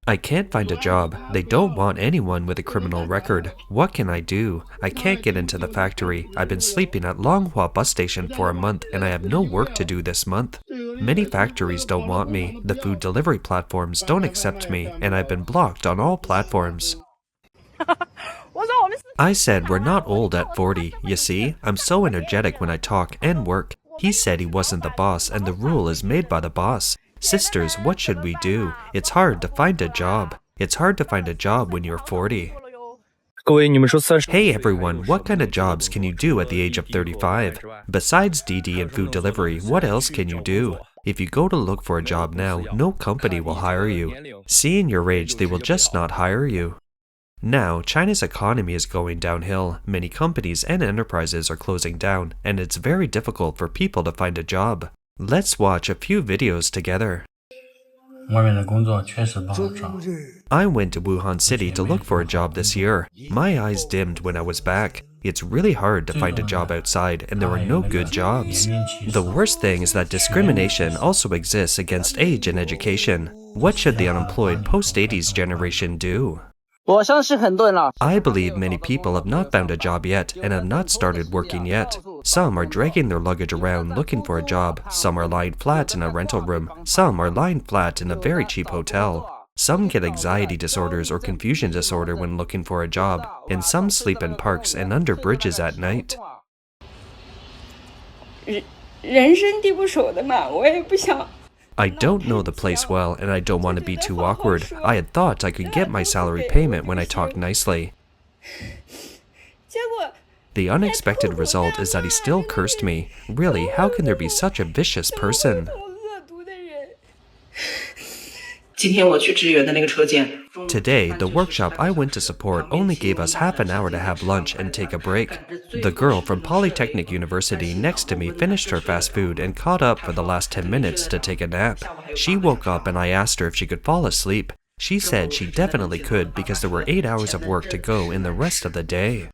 I can't find a job. They don't want anyone with a criminal record. What can I do? I can't get into the factory. I've been sleeping at Longhua bus station for a month and I have no work to do this month. Many factories don't want me. The food delivery platforms don't accept me and I've been blocked on all platforms. I said we're not old at 40. You see, I'm so energetic when I talk and work. He said he wasn't the boss and the rule is made by the boss. Sisters, what should we do? It's hard to find a job. It's hard to find a job when you're 40. Hey everyone, what kind of jobs can you do at the age of 35? Besides DD and food delivery, what else can you do? If you go to look for a job now, no company will hire you. Seeing your age, they will just not hire you. Now, China's economy is going downhill. Many companies and enterprises are closing down, and it's very difficult for people to find a job. Let's watch a few videos together. I went to Wuhan City to look for a job this year. My eyes dimmed when I was back. It's really hard to find a job outside, and there are no good jobs. The worst thing is that discrimination also exists against age and education. What should the unemployed post-80s generation do? I believe many people have not found a job yet and have not started working yet. Some are dragging their luggage around looking for a job. Some are lying flat in a rental room. Some are lying flat in a very cheap hotel. Some get anxiety disorders or confusion disorder when looking for a job. And some sleep in parks and under bridges at night. I don't know the place well and I don't want to be too awkward. I had thought I could get my salary payment when I talked nicely. The unexpected result is that he still cursed me. Really, how can there be such a vicious person? Today, the workshop I went to support only gave us half an hour to have lunch and take a break. The girl from Polytechnic University next to me finished her fast food and caught up for the last 10 minutes to take a nap. She woke up and I asked her if she could fall asleep. She said she definitely could because there were 8 hours of work to go in the rest of the day.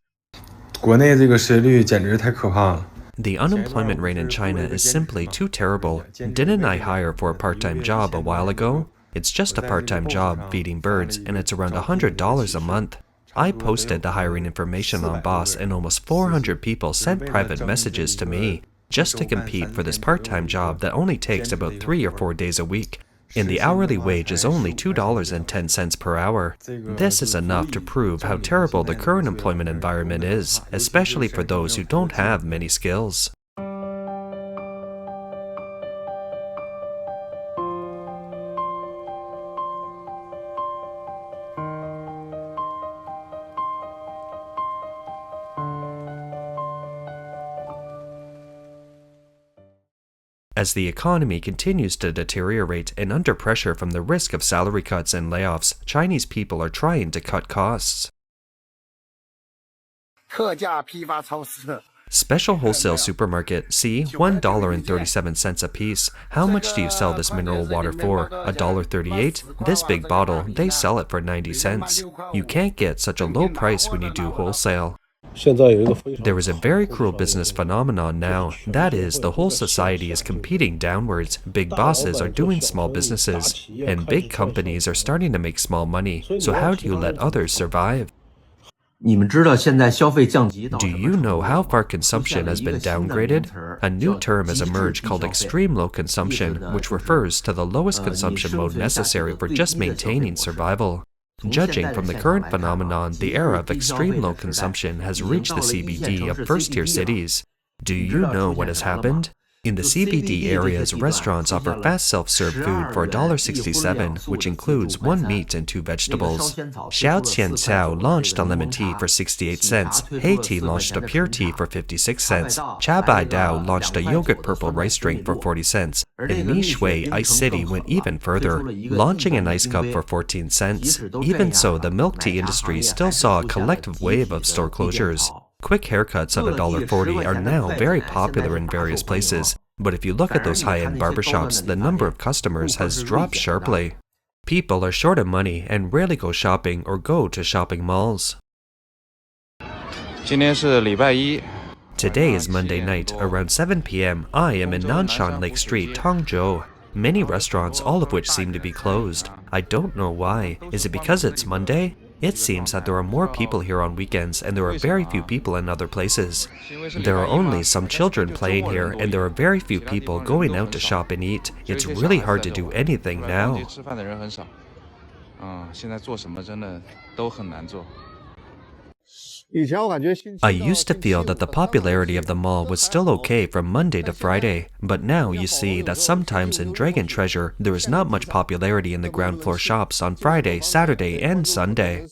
The unemployment rate in China is simply too terrible. Didn't I hire for a part-time job a while ago? It's just a part-time job feeding birds and it's around $100 a month. I posted the hiring information on Boss and almost 400 people sent private messages to me just to compete for this part-time job that only takes about 3 or 4 days a week. And the hourly wage is only $2.10 per hour. This is enough to prove how terrible the current employment environment is, especially for those who don't have many skills. As the economy continues to deteriorate and under pressure from the risk of salary cuts and layoffs, Chinese people are trying to cut costs. Special wholesale supermarket, see, $1.37 a piece. How much do you sell this mineral water for? $1.38? This big bottle, they sell it for 90 cents. You can't get such a low price when you do wholesale. There is a very cruel business phenomenon now. That is, the whole society is competing downwards. Big bosses are doing small businesses, and big companies are starting to make small money. So how do you let others survive? Do you know how far consumption has been downgraded? A new term has emerged called extreme low consumption, which refers to the lowest consumption mode necessary for just maintaining survival. Judging from the current phenomenon, the era of extreme low consumption has reached the CBD of first-tier cities. Do you know what has happened? In the CBD areas, restaurants offer fast self-serve food for $1.67, which includes 1 meat and 2 vegetables. Xiao Qian Cao launched a lemon tea for 68 cents. Hey launched a pure tea for 56 cents. Cha Bai Dao launched a yogurt purple rice drink for 40 cents. And Mi Shui Ice City went even further, launching an ice cup for 14 cents. Even so, the milk tea industry still saw a collective wave of store closures. Quick haircuts at $1.40 are now very popular in various places, but if you look at those high-end barbershops, the number of customers has dropped sharply. People are short of money and rarely go shopping or go to shopping malls. Today is Monday night. Around 7 p.m., I am in Nanshan Lake Street, Tongzhou. Many restaurants, all of which seem to be closed. I don't know why. Is it because it's Monday? It seems that there are more people here on weekends and there are very few people in other places. There are only some children playing here and there are very few people going out to shop and eat. It's really hard to do anything now. I used to feel that the popularity of the mall was still okay from Monday to Friday, but now you see that sometimes in Dragon Treasure there is not much popularity in the ground floor shops on Friday, Saturday, and Sunday.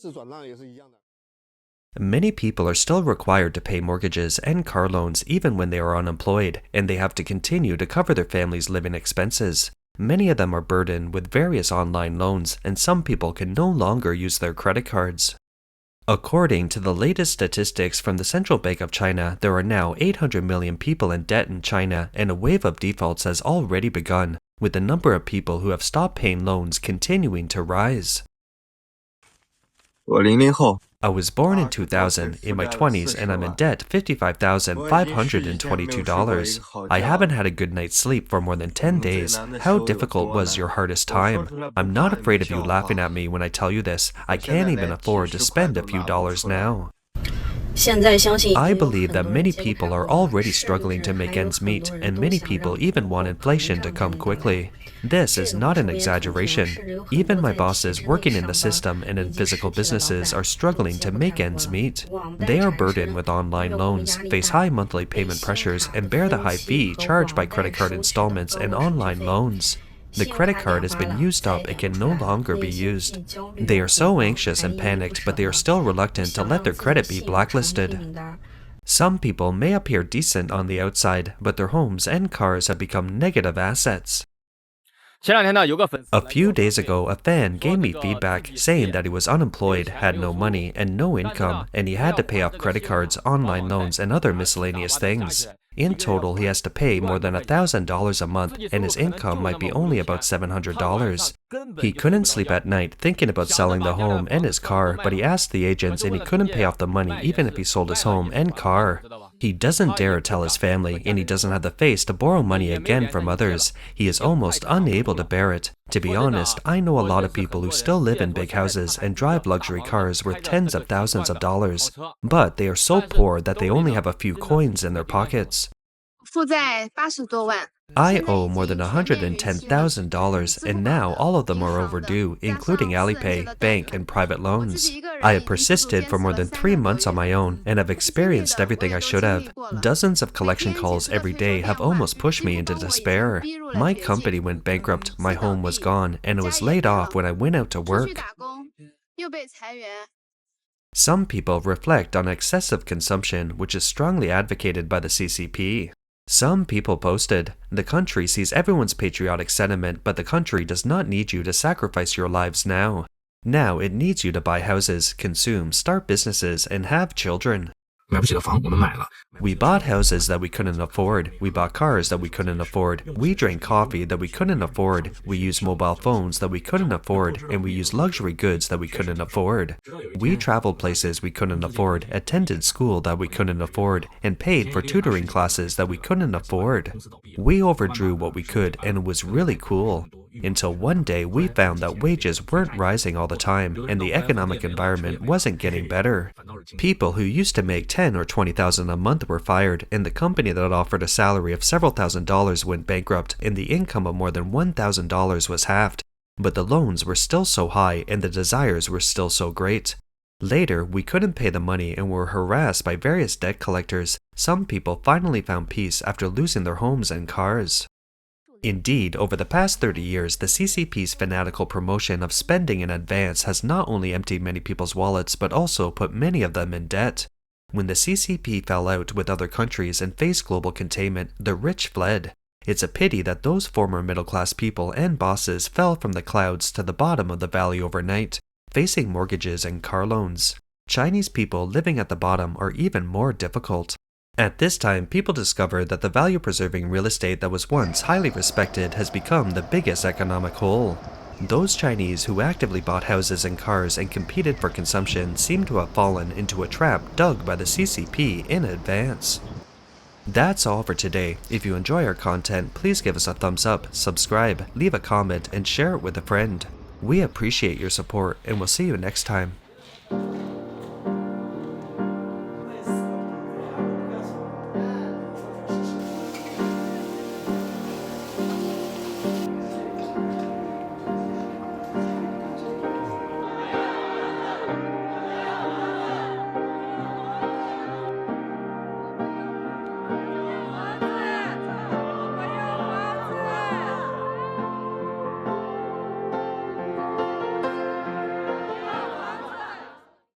Many people are still required to pay mortgages and car loans even when they are unemployed, and they have to continue to cover their family's living expenses. Many of them are burdened with various online loans, and some people can no longer use their credit cards. According to the latest statistics from the Central Bank of China, there are now 800 million people in debt in China, and a wave of defaults has already begun, with the number of people who have stopped paying loans continuing to rise. I was born in 2000, in my 20s, and I'm in debt $55,522. I haven't had a good night's sleep for more than 10 days. How difficult was your hardest time? I'm not afraid of you laughing at me when I tell you this. I can't even afford to spend a few dollars now. I believe that many people are already struggling to make ends meet, and many people even want inflation to come quickly. This is not an exaggeration. Even my bosses working in the system and in physical businesses are struggling to make ends meet. They are burdened with online loans, face high monthly payment pressures, and bear the high fee charged by credit card installments and online loans. The credit card has been used up and can no longer be used. They are so anxious and panicked, but they are still reluctant to let their credit be blacklisted. Some people may appear decent on the outside, but their homes and cars have become negative assets. A few days ago, a fan gave me feedback saying that he was unemployed, had no money, and no income, and he had to pay off credit cards, online loans, and other miscellaneous things. In total, he has to pay more than $1,000 a month, and his income might be only about $700. He couldn't sleep at night thinking about selling the home and his car, but he asked the agents and he couldn't pay off the money even if he sold his home and car. He doesn't dare tell his family, and he doesn't have the face to borrow money again from others. He is almost unable to bear it. To be honest, I know a lot of people who still live in big houses and drive luxury cars worth tens of thousands of dollars, but they are so poor that they only have a few coins in their pockets. I owe more than $110,000, and now all of them are overdue, including Alipay, bank, and private loans. I have persisted for more than 3 months on my own, and have experienced everything I should have. Dozens of collection calls every day have almost pushed me into despair. My company went bankrupt, my home was gone, and I was laid off when I went out to work. Some people reflect on excessive consumption, which is strongly advocated by the CCP. Some people posted, "The country sees everyone's patriotic sentiment, but the country does not need you to sacrifice your lives now. Now it needs you to buy houses, consume, start businesses, and have children." We bought houses that we couldn't afford. We bought cars that we couldn't afford. We drank coffee that we couldn't afford. We used mobile phones that we couldn't afford. And we used luxury goods that we couldn't afford. We traveled places we couldn't afford, attended school that we couldn't afford, and paid for tutoring classes that we couldn't afford. We overdrew what we could, and it was really cool. Until one day we found that wages weren't rising all the time, and the economic environment wasn't getting better. People who used to make $10,000 or $20,000 a month were fired, and the company that offered a salary of several $1,000s went bankrupt, and the income of more than $1,000 was halved. But the loans were still so high, and the desires were still so great. Later, we couldn't pay the money and were harassed by various debt collectors. Some people finally found peace after losing their homes and cars. Indeed, over the past 30 years, the CCP's fanatical promotion of spending in advance has not only emptied many people's wallets, but also put many of them in debt. When the CCP fell out with other countries and faced global containment, the rich fled. It's a pity that those former middle-class people and bosses fell from the clouds to the bottom of the valley overnight, facing mortgages and car loans. Chinese people living at the bottom are even more difficult. At this time, people discovered that the value-preserving real estate that was once highly respected has become the biggest economic hole. Those Chinese who actively bought houses and cars and competed for consumption seem to have fallen into a trap dug by the CCP in advance. That's all for today. If you enjoy our content, please give us a thumbs up, subscribe, leave a comment, and share it with a friend. We appreciate your support, and we'll see you next time.